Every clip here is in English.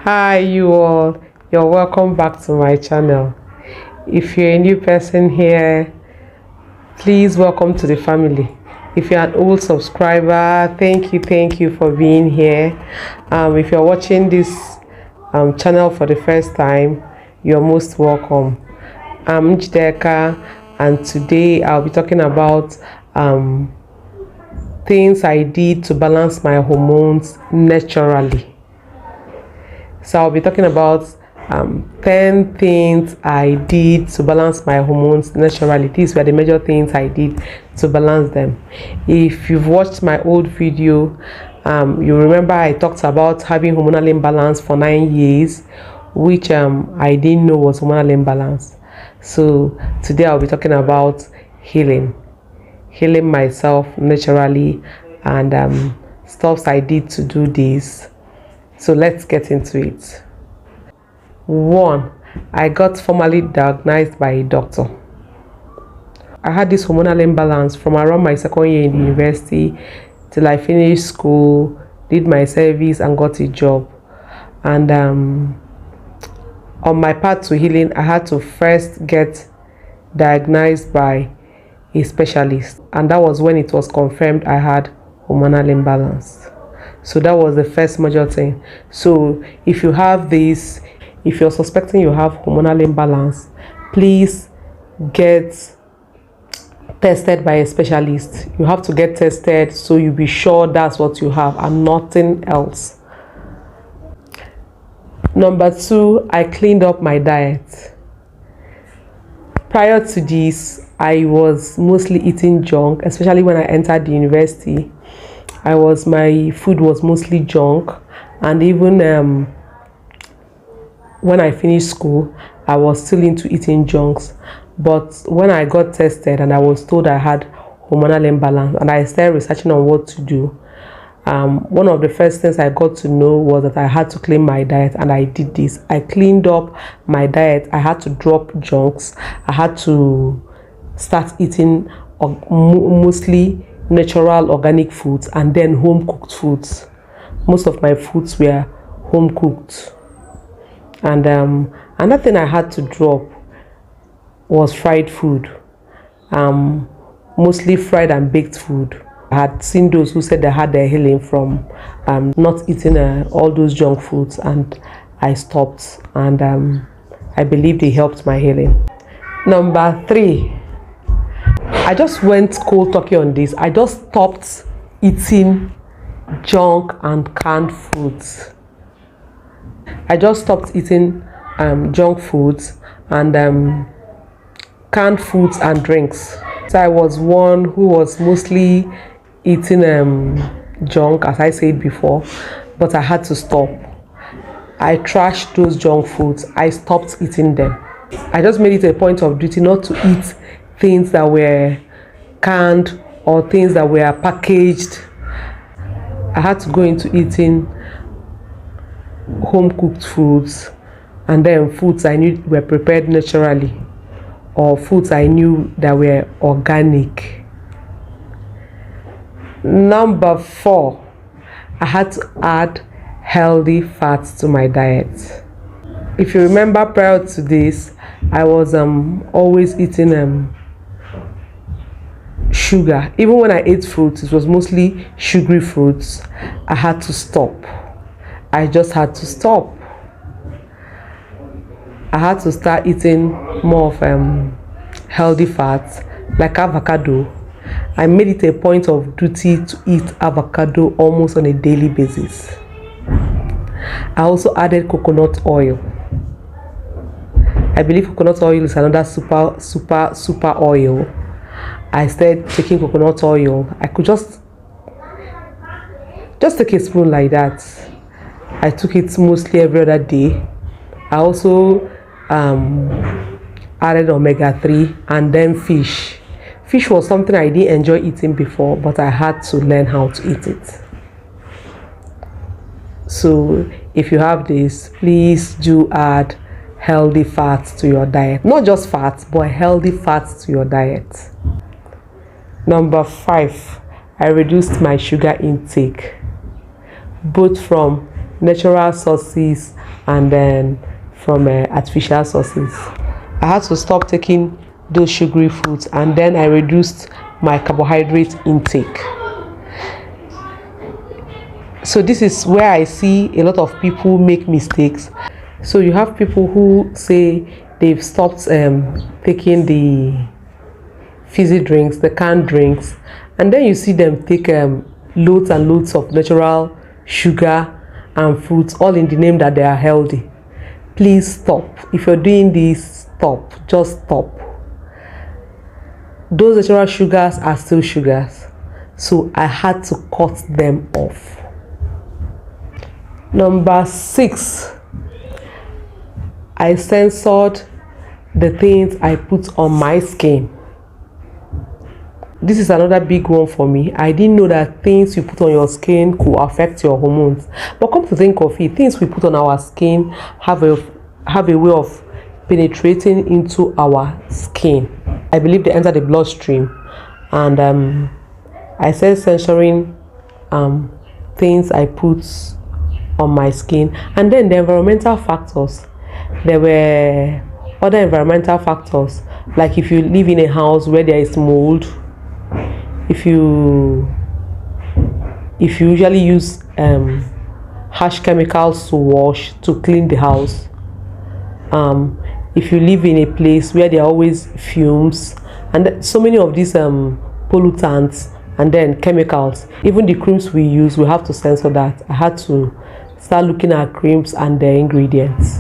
Hi you all, you're welcome back to my channel. If you're a new person here, please welcome to the family. If you're an old subscriber, thank you for being here. If you're watching this channel for the first time, you're most welcome. I'm Njideka, and today I'll be talking about things I did to balance my hormones naturally. So I'll be talking about 10 things I did to balance my hormones naturally. These were the major things I did to balance them. If you've watched my old video, you remember I talked about having hormonal imbalance for 9 years, which I didn't know was hormonal imbalance. So today I'll be talking about healing myself naturally, and stuff I did to do this. So let's get into it. 1. I got formally diagnosed by a doctor. I had this hormonal imbalance from around my second year in the university till I finished school, did my service and got a job. And on my path to healing, I had to first get diagnosed by a specialist, and that was when it was confirmed I had hormonal imbalance. So that was the first major thing. So if you have this, if you're suspecting you have hormonal imbalance, please get tested by a specialist. You have to get tested so you be sure that's what you have and nothing else. Number 2, I cleaned up my diet. Prior to this, I was mostly eating junk, especially when I entered the university. My food was mostly junk, and even when I finished school, I was still into eating junks. But when I got tested and I was told I had hormonal imbalance, and I started researching on what to do, one of the first things I got to know was that I had to clean my diet, and I did this. I cleaned up my diet. I had to drop junks. I had to start eating mostly natural organic foods and then home cooked foods. Most of my foods were home cooked. And another thing I had to drop was fried food, mostly fried and baked food. I had seen those who said they had their healing from not eating all those junk foods, and I stopped, and I believe they helped my healing. Number 3, I just went cold turkey on this. I just stopped eating junk and canned foods. I just stopped eating junk foods and canned foods and drinks. So I was one who was mostly eating junk, as I said before, but I had to stop. I trashed those junk foods. I stopped eating them. I just made it a point of duty not to eat things that were canned or things that were packaged. I had to go into eating home cooked foods, and then foods I knew were prepared naturally, or foods I knew that were organic. Number 4, I had to add healthy fats to my diet. If you remember, prior to this, I was always eating sugar. Even when I ate fruits, it was mostly sugary fruits. I had to stop. I just had to stop. I had to start eating more of healthy fats, like avocado. I made it a point of duty to eat avocado almost on a daily basis. I also added coconut oil. I believe coconut oil is another super oil. I started taking coconut oil. I could just take a spoon like that. I took it mostly every other day. I also added omega-3 and then fish. Fish was something I didn't enjoy eating before, but I had to learn how to eat it. So if you have this, please do add healthy fats to your diet. Not just fats, but healthy fats to your diet. Number 5, I reduced my sugar intake, both from natural sources and then from artificial sources. I had to stop taking those sugary foods, and then I reduced my carbohydrate intake. So this is where I see a lot of people make mistakes. So you have people who say they've stopped taking the fizzy drinks, the canned drinks, and then you see them take loads and loads of natural sugar and fruits, all in the name that they are healthy. Please stop. If you're doing this, stop. Just stop. Those natural sugars are still sugars, so I had to cut them off. Number 6, I censored the things I put on my skin. This is another big one for me. I didn't know that things you put on your skin could affect your hormones. But come to think of it, things we put on our skin have a way of penetrating into our skin. I believe they enter the bloodstream, and I started censoring things I put on my skin. And then the environmental factors. There were other environmental factors, like if you live in a house where there is mold, if you usually use harsh chemicals to wash, to clean the house, if you live in a place where there are always fumes and so many of these pollutants and then chemicals, even the creams we use, we have to censor that. I had to start looking at creams and their ingredients,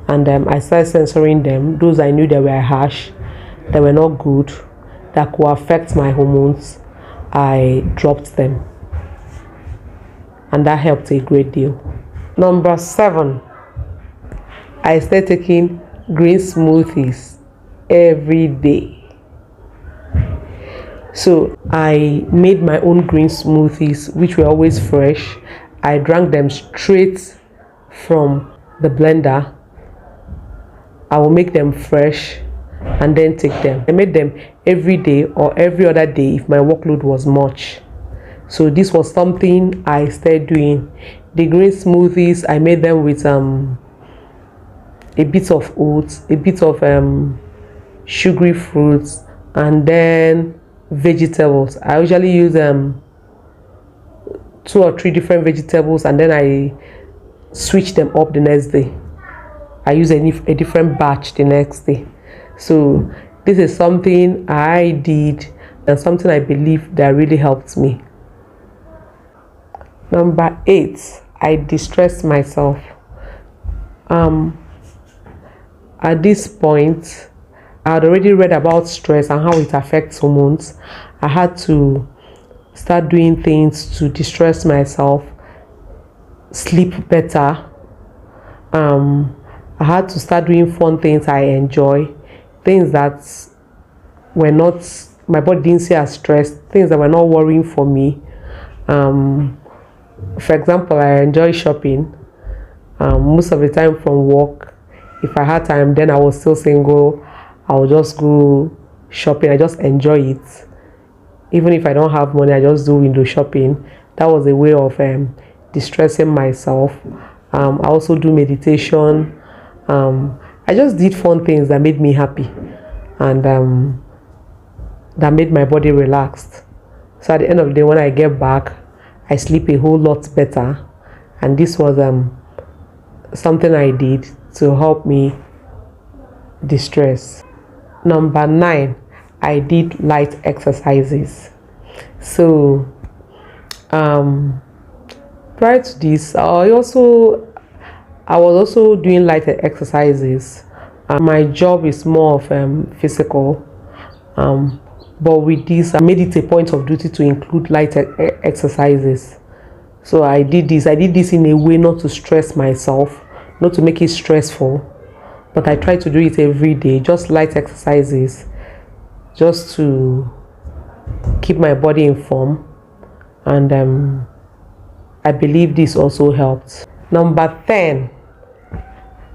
and I started censoring them. Those I knew they were harsh, they were not good, that could affect my hormones, I dropped them, and that helped a great deal. Number 7, I started taking green smoothies every day. So I made my own green smoothies, which were always fresh. I drank them straight from the blender. I will make them fresh and then take them. I made them every day or every other day if my workload was much. So this was something I started doing. The green smoothies, I made them with a bit of oats, a bit of sugary fruits, and then vegetables. I usually use 2 or 3 different vegetables, and then I switch them up the next day. I use a different batch the next day. So this is something I did and something I believe that really helped me. Number 8, I distressed myself. At this point, I had already read about stress and how it affects hormones. I had to start doing things to distress myself, sleep better. I had to start doing fun things I enjoy, things that were not, my body didn't see as stressed, things that were not worrying for me. For example, I enjoy shopping. Most of the time from work, if I had time, then I was still single, I would just go shopping. I just enjoy it. Even if I don't have money, I just do window shopping. That was a way of distressing myself. I also do meditation. I just did fun things that made me happy, and that made my body relaxed. So at the end of the day, when I get back, I sleep a whole lot better. And this was something I did to help me distress. Number 9, I did light exercises. So prior to this, I was also doing light exercises. My job is more of physical, but with this, I made it a point of duty to include light exercises. So I did this in a way not to stress myself, not to make it stressful, but I try to do it every day, just light exercises, just to keep my body in form. And I believe this also helped. Number 10,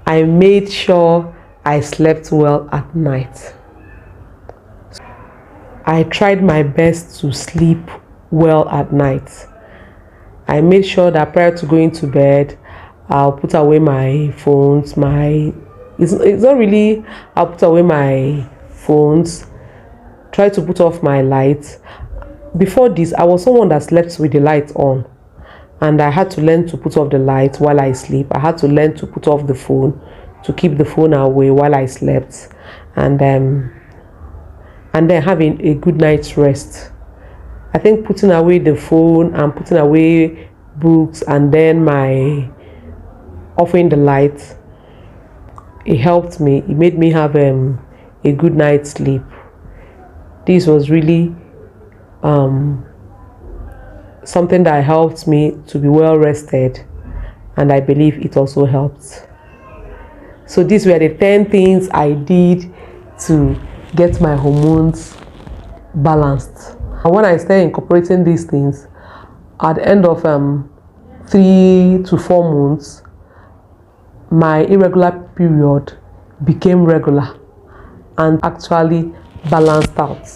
I made sure I slept well at night. I tried my best to sleep well at night. I made sure that prior to going to bed, I'll put away my phones, it's not really, I'll put away my phones, try to put off my lights. Before this, I was someone that slept with the light on, and I had to learn to put off the light while I sleep. I had to learn to put off the phone, to keep the phone away while I slept, and then having a good night's rest. I think putting away the phone and putting away books and then offering the light, it helped me. It made me have a good night's sleep. This was really something that helped me to be well rested, and I believe it also helped. So these were the 10 things I did to get my hormones balanced. And when I started incorporating these things, at the end of 3 to 4 months, my irregular period became regular and actually balanced out.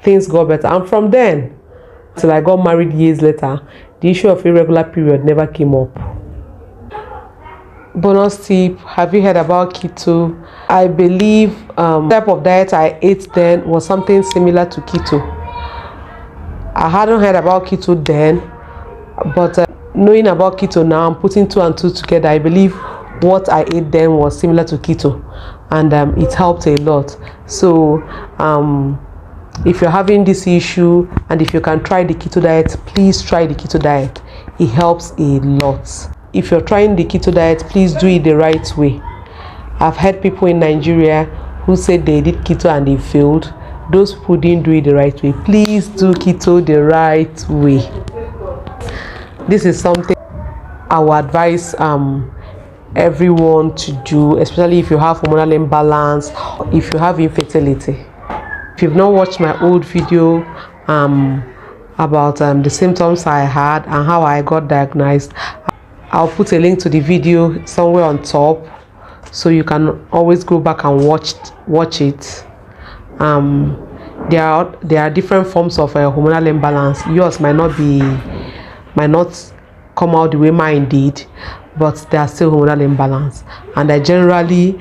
Things got better, and from then till I got married years later, the issue of irregular period never came up. Bonus tip: have you heard about keto? I believe the type of diet I ate then was something similar to keto. I hadn't heard about keto then, but knowing about keto now, I'm putting 2 and 2 together. I believe what I ate then was similar to keto, and it helped a lot. So if you're having this issue and if you can try the keto diet, please try the keto diet. It helps a lot. If you're trying the keto diet, please do it the right way. I've heard people in Nigeria who said they did keto and they failed. Those people didn't do it the right way. Please do keto the right way. This is something I would advise everyone to do, especially if you have hormonal imbalance, if you have infertility. If you've not watched my old video about the symptoms I had and how I got diagnosed, I'll put a link to the video somewhere on top, so you can always go back and watch it. There are different forms of hormonal imbalance. Yours might not come out the way mine did, but they are still hormonal imbalance, and generally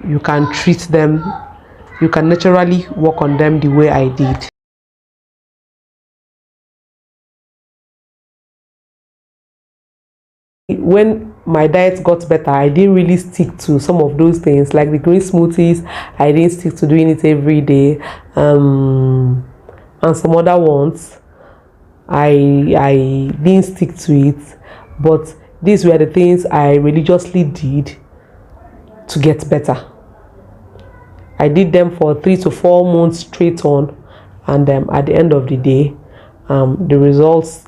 you can treat them. You can naturally work on them the way I did. When my diet got better, I didn't really stick to some of those things, like the green smoothies. I didn't stick to doing it every day, and some other ones I didn't stick to it. But these were the things I religiously did to get better. I did them for 3 to 4 months straight on, and at the end of the day, the results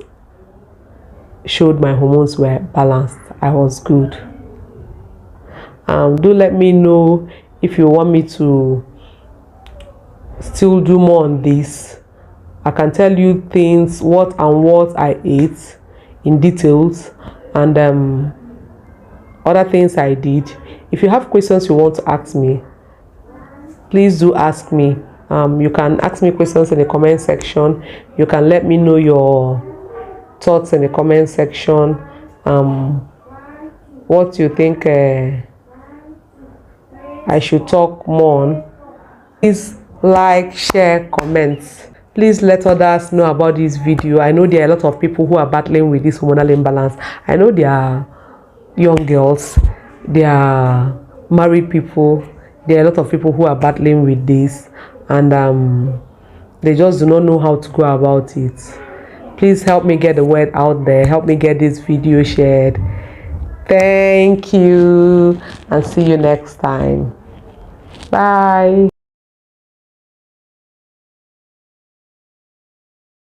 showed my hormones were balanced. I was good. Do let me know if you want me to still do more on this. I can tell you things, what I ate in details, and other things I did. If you have questions you want to ask me, please do ask me. You can ask me questions in the comment section. You can let me know your thoughts in the comment section. What you think I should talk more on. Please like, share, comment. Please let others know about this video. I know there are a lot of people who are battling with this hormonal imbalance. I know there are young girls, there are married people, there are a lot of people who are battling with this, and they just do not know how to go about it. Please help me get the word out there. Help me get this video shared. Thank you, and see you next time. Bye.